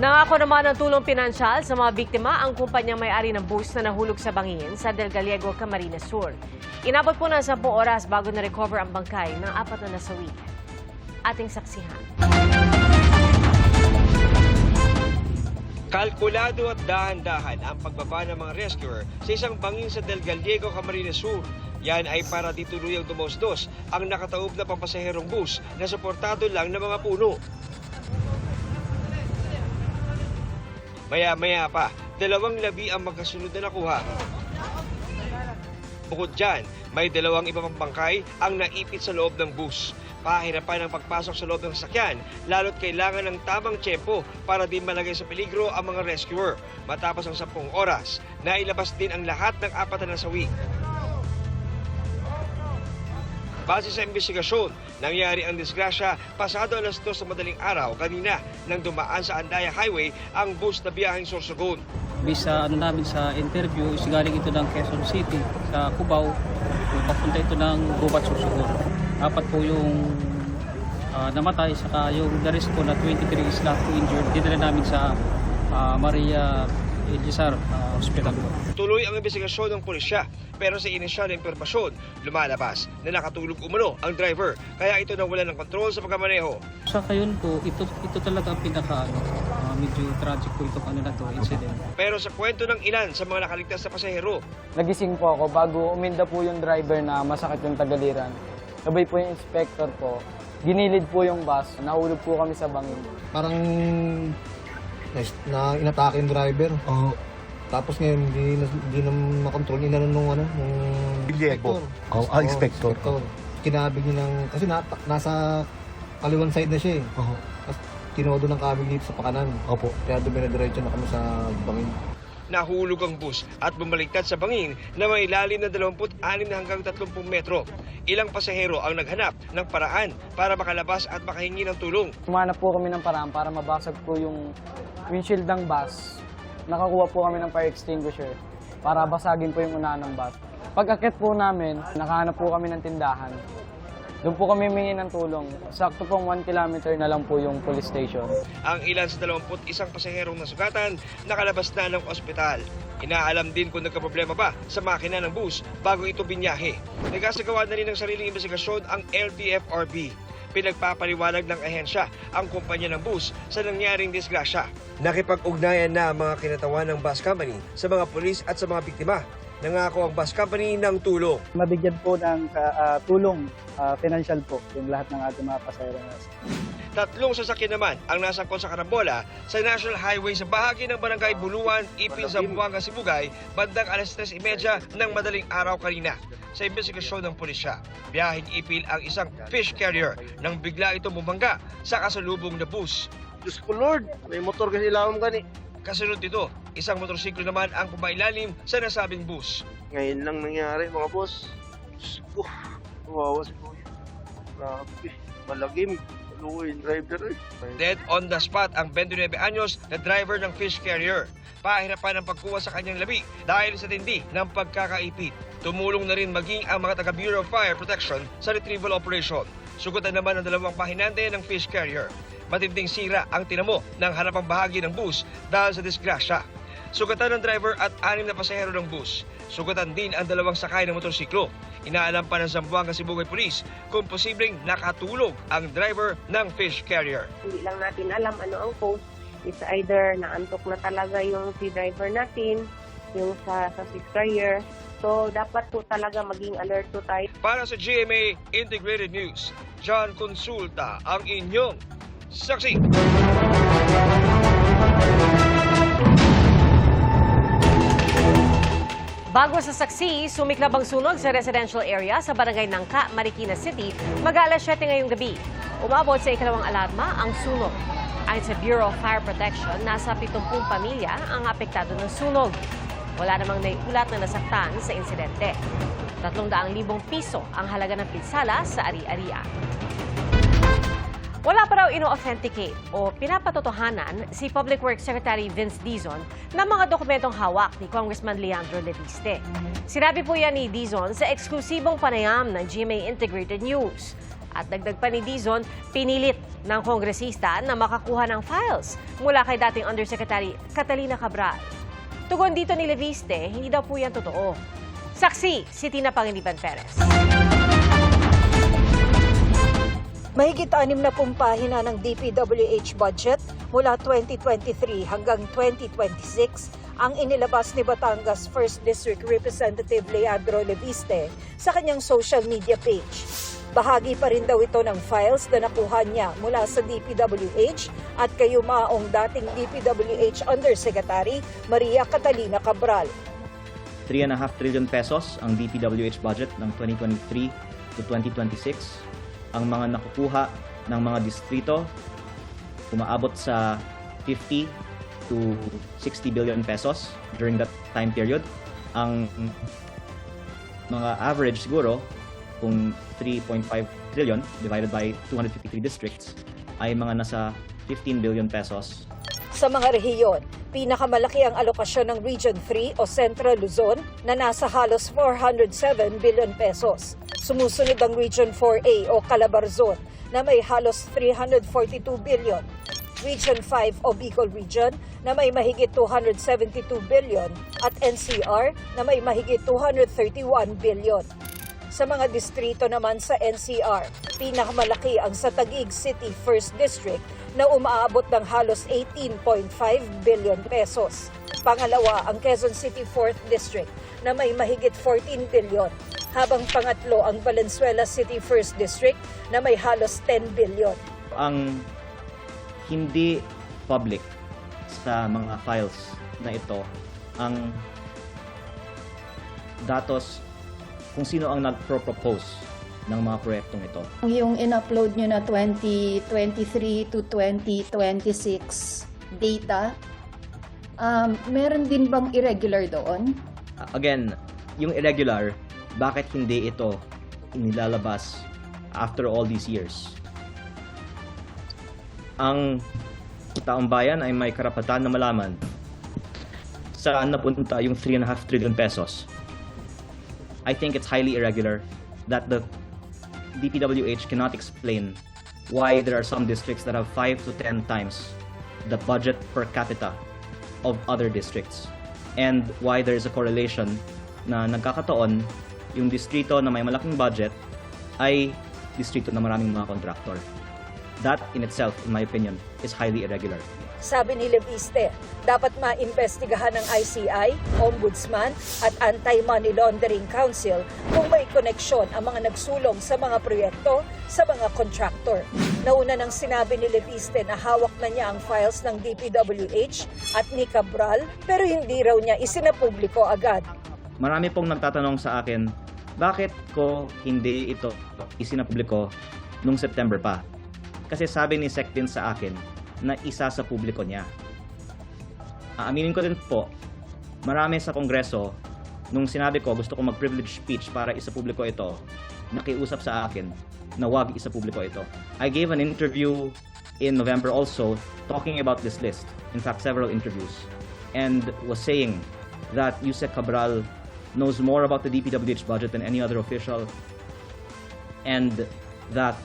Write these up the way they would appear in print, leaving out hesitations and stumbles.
Nangako naman ng tulong pinansyal sa mga biktima ang kumpanyang may-ari ng bus na nahulog sa bangin sa Del Gallego, Camarines Sur. Inabot po ng 10 oras bago na-recover ang bangkay ng 4 na nasawi. Ating saksihan. Kalkulado at dahan-dahan ang pagbaba ng mga rescuer sa isang bangin sa Del Gallego, Camarines Sur. Yan ay para di tuluyang dumausdos ang nakataob na pampasaherong bus na suportado lang ng mga puno. Maya-maya pa, 2 labi ang magkasunod na nakuha. Bukod dyan, may 2 iba pang bangkay ang naipit sa loob ng bus. Pahirapan ang pagpasok sa loob ng sasakyan, lalo't kailangan ng tamang tiyempo para di malagay sa peligro ang mga rescuer. Matapos ang 10 oras, nailabas din ang lahat ng 4 na nasawi. Base sa investigasyon, nangyari ang disgrasya pasado alas 2 sa madaling araw kanina nang dumaan sa Andaya Highway ang bus na biyaheng Sorsogon. Bisa namin sa interview, is galing ito ng Quezon City sa Cubao, papunta ito ng Gubat, Sorsogon. 4 po yung namatay, saka yung the rest po na 23 is not injured. Dinala namin sa Maria Elizar Hospital. Tuloy ang investigasyon ng pulisya, pero sa inisyal na impormasyon, lumalabas na nakatulog umano ang driver, kaya ito nawalan ng kontrol sa pagkamaneho. Sa kayon po, ito talaga ang pinaka medyo tragic po itong incident. Pero sa kwento ng ilan sa mga nakaligtas na pasahero, nagising po ako bago uminda po yung driver na masakit yung tagaliran. Sabay po yung inspector po, ginilid po yung bus, nahulog po kami sa bangin. Parang na inatake yung driver. Tapos ngayon, hindi na makontrol. Inano nung Gallego. Inspector. Kinabig niya ng, kasi nasa kaliwang side na siya eh. Tapos tinodo ng kabig dito sa pakanan. Opo. Kaya duminadiretso na kami sa bangin. nahulog ang bus at bumaliktad sa bangin na may lalim na 26 na hanggang 30 metro. Ilang pasahero ang naghanap ng paraan para makalabas at makahingi ng tulong. Humanap po kami ng paraan para mabasag po yung windshield ng bus. Nakakuha po kami ng fire extinguisher para basagin po yung unahan ng bus. Pag-akit po namin, nakahanap po kami ng tindahan. Doon po kami humingi ng tulong. Sakto pong 1 kilometer na lang po yung police station. Ang ilan sa 21 pasaherong nasugatan, nakalabas na ng ospital. Inaalam din kung nagkaproblema ba sa makina ng bus bago ito binyahe. Nagkasagawa na rin ng sariling investigasyon ang LTFRB. Pinagpapaliwanag ng ahensya ang kumpanya ng bus sa nangyaring disgrasya. Nakipag-ugnayan na ang mga kinatawan ng bus company sa mga pulis at sa mga biktima. Nangako ang bus company ng tulong. Mabigyan po ng tulong financial po yung lahat ng ating mga pasahero. 3 sasakyan naman ang nasangkot sa karambola sa National Highway sa bahagi ng Barangay Buluan, Ipil, Zamboanga, Sibugay, bandang alas 3:30 ng madaling araw kanina. Sa investigasyon ng pulisya, biyaheng Ipil ang isang fish carrier nang bigla itong bumangga sa kasalubong na bus. Diyos ko Lord, may motor kasi ilawam gani. Kasunod nito, isang motorsiklo naman ang pumailalim sa nasabing bus. Ngayon lang nangyari mga boss. Diyos ko, kawawa si Kuya. Grabe, malagim. Luwi yung driver eh. Dead on the spot ang 29 anyos na driver ng fish carrier. Pahirapan ang pagkuha sa kanyang labi dahil sa tindi ng pagkakaipit. Tumulong na rin maging ang mga taga Bureau of Fire Protection sa retrieval operation. Sugatan naman ang 2 pahinante ng fish carrier. Matinding sira ang tinamo ng harapang bahagi ng bus dahil sa disgrasya. Sugatan ng driver at 6 na pasahero ng bus. Sugatan din ang 2 sakay ng motorsiklo. Inaalam pa ng Zamboanga Sibugay Police kung posibleng nakatulog ang driver ng fish carrier. Hindi lang natin alam ano ang cause. It's either naantok na talaga yung si driver natin, yung sa fish carrier. So, dapat po talaga maging alert po tayo. Para sa GMA Integrated News, John Consulta ang inyong saksi. Bago sa saksi, sumiklab ang sunog sa residential area sa Barangay Nangka, Marikina City, mag-alas 7 ngayong gabi. Umabot sa ikalawang alarma ang sunog. Ayon sa Bureau of Fire Protection, nasa 70 pamilya ang apektado ng sunog. Wala namang naiulat na nasaktan sa insidente. 300,000 piso ang halaga ng pinsala sa ari-aria. Wala pa raw ino-authenticate o pinapatotohanan si Public Works Secretary Vince Dizon ng mga dokumentong hawak ni Congressman Leandro Leviste. Sinabi po yan ni Dizon sa eksklusibong panayam ng GMA Integrated News. At dagdag pa ni Dizon, pinilit ng kongresista na makakuha ng files mula kay dating Undersecretary Catalina Cabral. Tugon dito ni Leviste, hindi daw po yan totoo. Saksi, si Tina Pangiliban Perez. Mahigit 60 pahina ng DPWH budget mula 2023 hanggang 2026 ang inilabas ni Batangas 1st District Representative Leandro Leviste sa kanyang social media page. Bahagi pa rin daw ito ng files na nakuha niya mula sa DPWH at kay yumaong dating DPWH Undersecretary Maria Catalina Cabral. 3.5 trillion pesos ang DPWH budget ng 2023 to 2026. Ang mga nakukuha ng mga distrito umaabot sa 50 to 60 billion pesos during that time period. Ang mga average siguro, kung 3.5 trillion divided by 253 districts, ay mga nasa 15 billion pesos. Sa mga rehiyon, pinakamalaki ang alokasyon ng Region 3 o Central Luzon na nasa halos 407 billion pesos. Sumusunod ang Region 4A o Calabarzon na may halos 342 billion. Region 5 o Bicol Region na may mahigit 272 billion at NCR na may mahigit 231 billion. Sa mga distrito naman sa NCR, pinakamalaki ang sa Taguig City 1st District na umaabot ng halos 18.5 billion pesos. Pangalawa ang Quezon City 4th District na may mahigit 14 billion. Habang pangatlo ang Valenzuela City 1st District na may halos 10 billion. Ang hindi public sa mga files na ito, ang datos kung sino ang nagpro-propose ng mga proyektong ito. Yung in-upload nyo na 2023 to 2026 data, meron din bang irregular doon? Again, yung irregular, bakit hindi ito inilalabas after all these years? Ang taong bayan ay may karapatan na malaman saan napunta yung 3.5 trillion pesos. I think it's highly irregular that the DPWH cannot explain why there are some districts that have 5 to 10 times the budget per capita of other districts, and why there is a correlation na nagkakataon yung distrito na may malaking budget ay distrito na maraming mga contractor. That in itself, in my opinion, is highly irregular. Sabi ni Leviste, dapat maimbestigahan ng ICI, Ombudsman at Anti-Money Laundering Council kung may koneksyon ang mga nagsulong sa mga proyekto sa mga contractor. Nauna nang sinabi ni Leviste na hawak na niya ang files ng DPWH at ni Cabral pero hindi raw niya isinapubliko agad. Marami pong nagtatanong sa akin, bakit ko hindi ito isinapubliko nung September pa? Kasi sabi ni Sectin sa akin na isa sa publiko niya. Aaminin ko din po, marami sa Kongreso, nung sinabi ko gusto ko mag-privilege speech para isapubliko ito, nakiusap sa akin na wag isapubliko ito. I gave an interview in November also talking about this list, in fact several interviews, and was saying that Yusek Cabral knows more about the DPWH budget than any other official, and that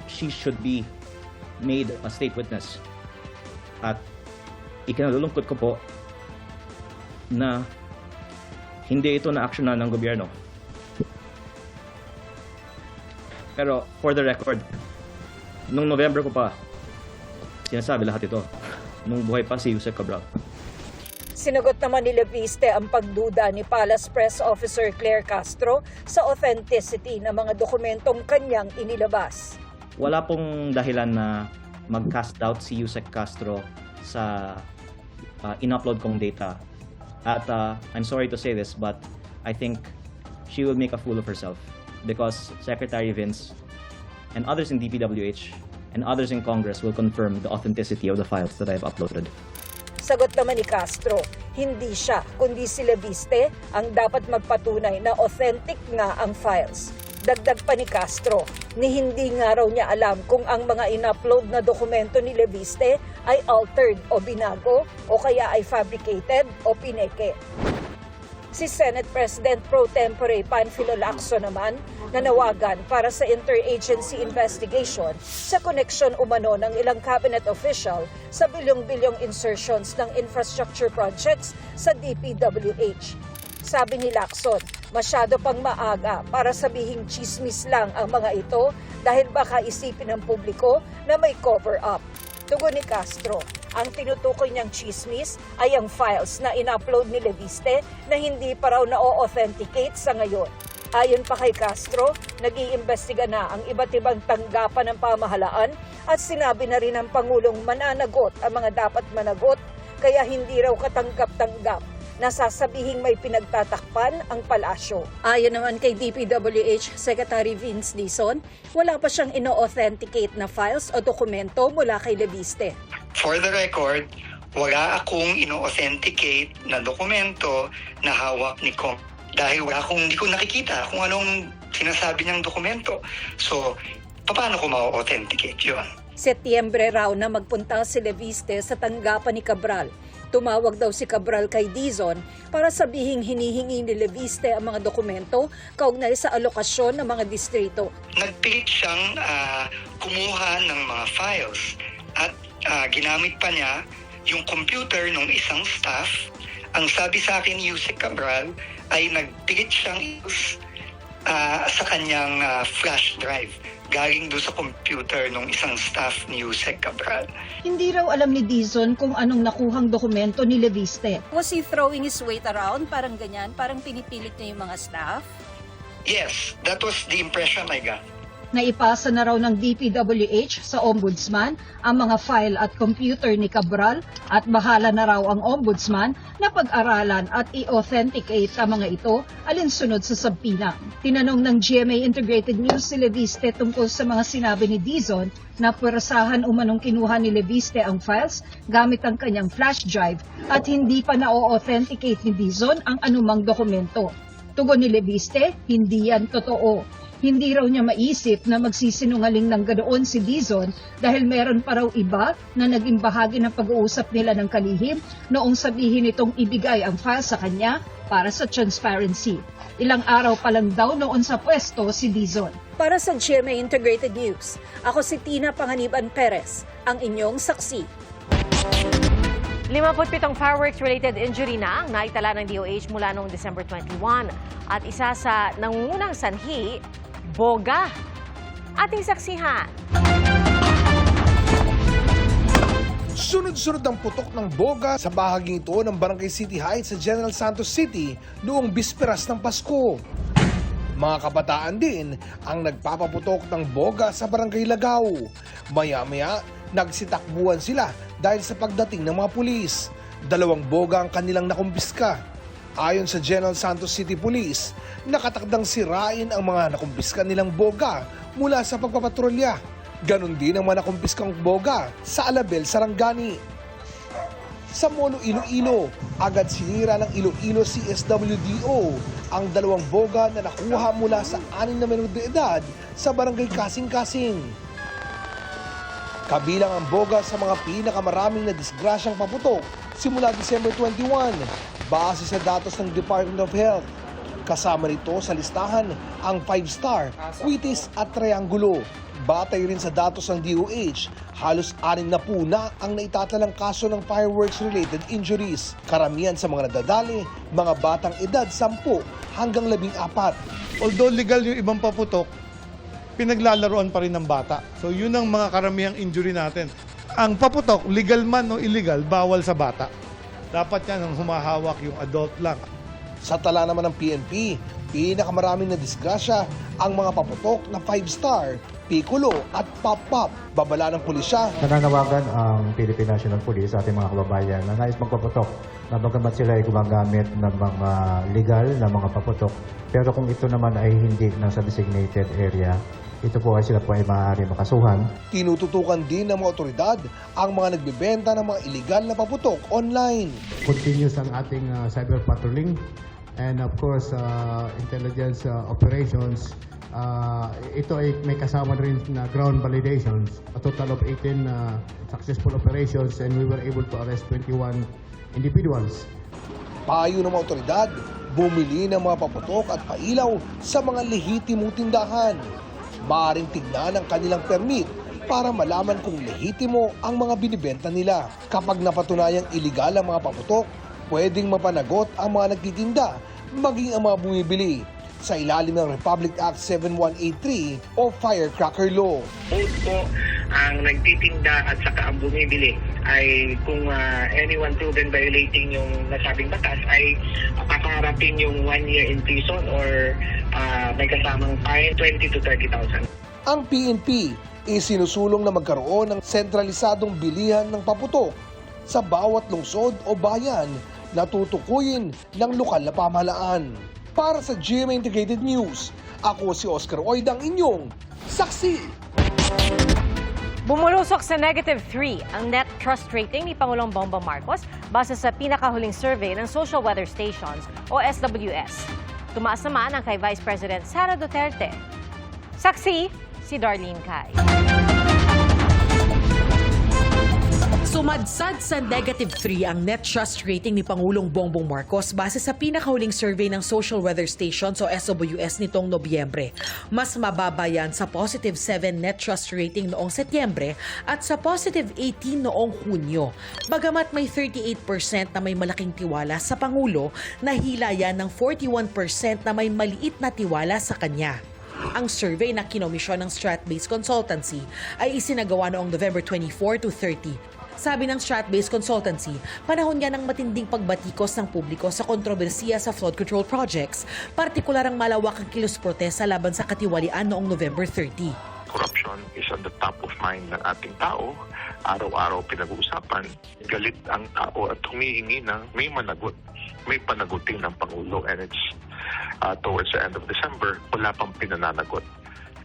she should be made a state witness. At ikinalulungkot ko po na hindi ito na-actionan ng gobyerno. Pero for the record, nung November ko pa sinasabi lahat ito, nung buhay pa si Yusek Cabral. Sinagot naman ni Leviste ang pagduda ni Palace Press Officer Claire Castro sa authenticity ng mga dokumentong kanyang inilabas. Wala pong dahilan na mag-cast doubt si Yusek Castro sa in-upload kong data. At I'm sorry to say this, but I think she will make a fool of herself because Secretary Vince and others in DPWH and others in Congress will confirm the authenticity of the files that I've uploaded. Sagot naman ni Castro, hindi siya kundi si Leviste ang dapat magpatunay na authentic nga ang files. Dagdag pa ni Castro, ni hindi nga raw niya alam kung ang mga in-upload na dokumento ni Leviste ay altered o binago o kaya ay fabricated o pineke. Si Senate President Pro Tempore Panfilo Lacson naman nanawagan para sa interagency investigation sa koneksyon umano ng ilang cabinet official sa bilyong-bilyong insertions ng infrastructure projects sa DPWH. Sabi ni Lacson, masyado pang maaga para sabihing chismis lang ang mga ito dahil baka isipin ng publiko na may cover-up. Tugon ni Castro, ang tinutukoy niyang chismis ay ang files na in-upload ni Leviste na hindi pa raw na-authenticate sa ngayon. Ayon pa kay Castro, nag-iimbestiga na ang iba't ibang tanggapan ng pamahalaan at sinabi na rin ng Pangulong mananagot ang mga dapat managot kaya hindi raw katanggap-tanggap na sasabihing may pinagtatakpan ang palasyo. Ayon naman kay DPWH Secretary Vince Dizon, wala pa siyang ino-authenticate na files o dokumento mula kay Leviste. For the record, wala akong ino-authenticate na dokumento na hawak ni Com. Dahil hindi ko nakikita kung anong sinasabi niyang dokumento. So, paano ko ma-authenticate yun? Setyembre raw na magpunta si Leviste sa tanggapan ni Cabral. Tumawag daw si Cabral kay Dizon para sabihing hinihingi ni Leviste ang mga dokumento kaugnay sa alokasyon ng mga distrito. Nagpilit siyang kumuha ng mga files at ginamit pa niya yung computer ng isang staff. Ang sabi sa akin ni Yusek Cabral ay nagpilit siyang sa kanyang flash drive galing doon sa computer ng isang staff ni Yusek Cabral. Hindi raw alam ni Dizon kung anong nakuhang dokumento ni Leviste. Was he throwing his weight around? Parang ganyan? Parang pinipilit niya yung mga staff? Yes, that was the impression I got. Naipasa na raw ng DPWH sa Ombudsman ang mga file at computer ni Cabral at bahala na raw ang Ombudsman na pag-aralan at i-authenticate ang mga ito alinsunod sa sabpina. Tinanong ng GMA Integrated News si Leviste tungkol sa mga sinabi ni Dizon na pwerasahan umanong kinuha ni Leviste ang files gamit ang kanyang flash drive at hindi pa na-authenticate ni Dizon ang anumang dokumento. Tugon ni Leviste, hindi yan totoo. Hindi raw niya maisip na magsisinungaling ng ganoon si Dizon dahil meron pa raw iba na naging bahagi ng pag-uusap nila ng kalihim noong sabihin nitong ibigay ang file sa kanya para sa transparency. Ilang araw pa lang daw noon sa pwesto si Dizon. Para sa GMA Integrated News, ako si Tina Panganiban Perez, ang inyong saksi. 57 fireworks-related injury na ang naitala ng DOH mula noong December 21 at isa sa nangungunang sanhi, boga. Ating saksihan. Sunod-sunod ang putok ng boga sa bahaging ito ng Barangay City Heights sa General Santos City noong bisperas ng Pasko. Mga kabataan din ang nagpapaputok ng boga sa Barangay Lagaw. Maya-maya, nagsitakbuhan sila dahil sa pagdating ng mga pulis. 2 boga ang kanilang nakumpiska. Ayon sa General Santos City Police, nakatakdang sirain ang mga nakumpiska nilang boga mula sa pagpapatrolya. Ganon din ang mga nakumpiskang boga sa Alabel, Sarangani. Sa Molo, Iloilo, agad sinira ng Iloilo CSWDO ang 2 boga na nakuha mula sa 6 na menor de edad sa Barangay Kasing-Kasing. Kabilang ang boga sa mga pinakamaraming na disgrasyang paputok simula December 21, base sa datos ng Department of Health. Kasama nito sa listahan ang 5-star, Quitis at Triangulo. Batay rin sa datos ng DOH, halos 6 na po na ang naitatalang kaso ng fireworks-related injuries. Karamihan sa mga nadadali, mga batang edad 10 hanggang 14. Although legal yung ibang paputok, pinaglalaroan pa rin ng bata. So yun ang mga karamihang injury natin. Ang paputok, legal man o illegal, bawal sa bata. Dapat yan ang humahawak yung adult lang. Sa tala naman ng PNP, pinakamaraming na disgrasya ang mga paputok na 5-star, Piccolo at Pop-Pop. Babala ng pulisya. Nananawagan ang Philippine National Police sa ating mga kababayan na nais magpaputok na bagamat sila ay gumagamit ng mga legal na mga paputok. Pero kung ito naman ay hindi nasa designated area, ito po ay sila po ay maaari makasuhan. Tinututukan din ng mga otoridad ang mga nagbebenta ng mga illegal na paputok online. Continuous ang ating cyber patrolling and of course intelligence operations. Ito ay may kasama rin na ground validations. A total of 18 successful operations and we were able to arrest 21 individuals. Payo ng mga otoridad, bumili ng mga paputok at pailaw sa mga lehitimong tindahan. Maaaring tignan ang kanilang permit para malaman kung lehitimo ang mga binibenta nila. Kapag napatunayang iligal ang mga paputok, pwedeng mapanagot ang mga nagtitinda, maging ang mga bumibili sa ilalim ng Republic Act 7183 o Firecracker Law. Both po ang nagtitinda at saka ang bumibili ay kung anyone proven violating yung nasabing batas ay kakaharapin yung 1 year in prison or may kasamang fine 20 to 30,000. Ang PNP isinusulong na magkaroon ng sentralisadong bilihan ng paputok sa bawat lungsod o bayan na tutukuyin ng lokal na pamahalaan. Para sa GMA Integrated News, ako si Oscar Oida, ang inyong saksi. Bumulusok sa -3 ang net trust rating ni Pangulong Bongbong Marcos base sa pinakahuling survey ng Social Weather Stations o SWS. Tumaas naman ang kay Vice President Sara Duterte. Saksi, si Darlene Cai. Sumadsad sa -3 ang net trust rating ni Pangulong Bongbong Marcos base sa pinakahuling survey ng Social Weather Stations o SWS nitong Nobyembre. Mas mababa yan sa +7 net trust rating noong Setyembre at sa +18 noong Hunyo. Bagamat may 38% na may malaking tiwala sa Pangulo, nahila yan ng 41% na may maliit na tiwala sa kanya. Ang survey na kinomisyon ng Strat-Based Consultancy ay isinagawa noong November 24 to 30. Sabi ng Strat-Based Consultancy, panahon niya ng matinding pagbatikos ng publiko sa kontrobersiya sa flood control projects, partikular ang malawakang kilos protesta laban sa katiwalian noong November 30. Corruption is on the top of mind ng ating tao. Araw-araw pinag-uusapan. Galit ang tao at humihingi ng may managot. May panagutin ng Pangulo, and it's towards the end of December, wala pang pinananagot.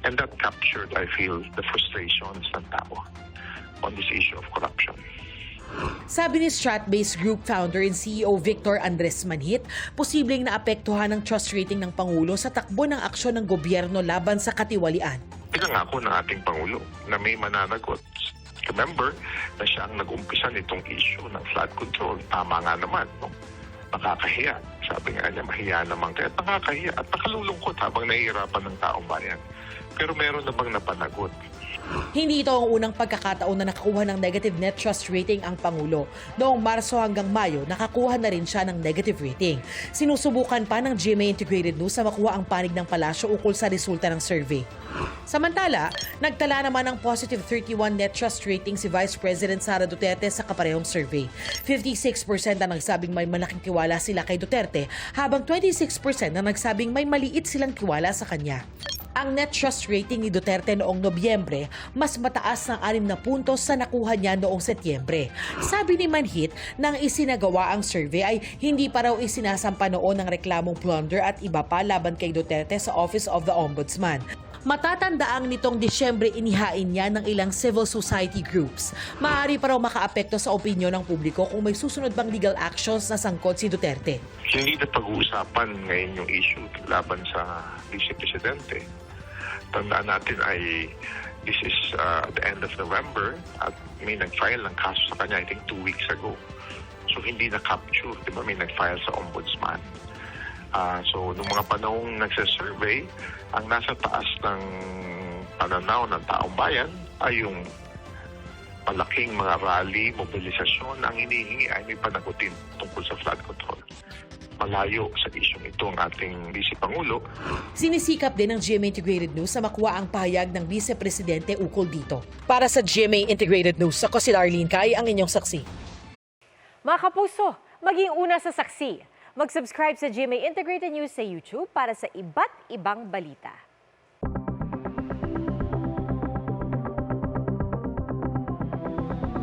And that captured, I feel, the frustrations ng tao on this issue of corruption. Sabi ni Strat-Based Group founder and CEO Victor Andres Manhit, posibleng naapektuhan ng trust rating ng Pangulo sa takbo ng aksyon ng gobyerno laban sa katiwalian. Pinangako ng ating Pangulo na may mananagot. Remember na siya ang nag-umpisa nitong issue ng flood control. Tama nga naman, no? Nakakahiya. Sabi nga niya, mahiya naman kaya nakakahiya at nakalulungkot habang nahihirapan ng taong bayan. Pero meron na bang napanagot? Hindi ito ang unang pagkakataon na nakakuha ng negative net trust rating ang Pangulo. Noong Marso hanggang Mayo, nakakuha na rin siya ng negative rating. Sinusubukan pa ng GMA Integrated News na makuha ang panig ng palasyo ukol sa resulta ng survey. Samantala, nagtala naman ng positive 31 net trust rating si Vice President Sara Duterte sa kaparehong survey. 56% na nagsabing may malaking tiwala sila kay Duterte, habang 26% na nagsabing may maliit silang tiwala sa kanya. Ang net trust rating ni Duterte noong Nobyembre mas mataas ng 6 na puntos sa nakuha niya noong Setyembre. Sabi ni Manhit, nang isinagawa ang survey ay hindi pa raw isinasampa noon ng reklamong plunder at iba pa laban kay Duterte sa Office of the Ombudsman. Matatandaang nitong Disyembre inihain niya ng ilang civil society groups. Maaari pa raw makaapekto sa opinyon ng publiko kung may susunod bang legal actions na sangkot si Duterte. Hindi na pag-uusapan ngayon yung issue laban sa Vice Presidente. Tandaan natin ay this is the end of November at may nag-file ng kaso sa kanya, I think 2 weeks ago. So hindi na-capture, di ba? May nag-file sa Ombudsman. So noong mga panahong nagsasurvey, ang nasa taas ng pananaw ng taong bayan ay yung malaking mga rally, mobilisasyon. Ang hinihingi ay may panagutin tungkol sa flood control. Malayo sa isyong ito ang ating Vice Pangulo. Sinisikap din ng GMA Integrated News na makuha ang pahayag ng Vice Presidente ukol dito. Para sa GMA Integrated News, ako si Darlene Cai, ang inyong saksi. Mga kapuso, maging una sa saksi. Mag-subscribe sa GMA Integrated News sa YouTube para sa iba't ibang balita.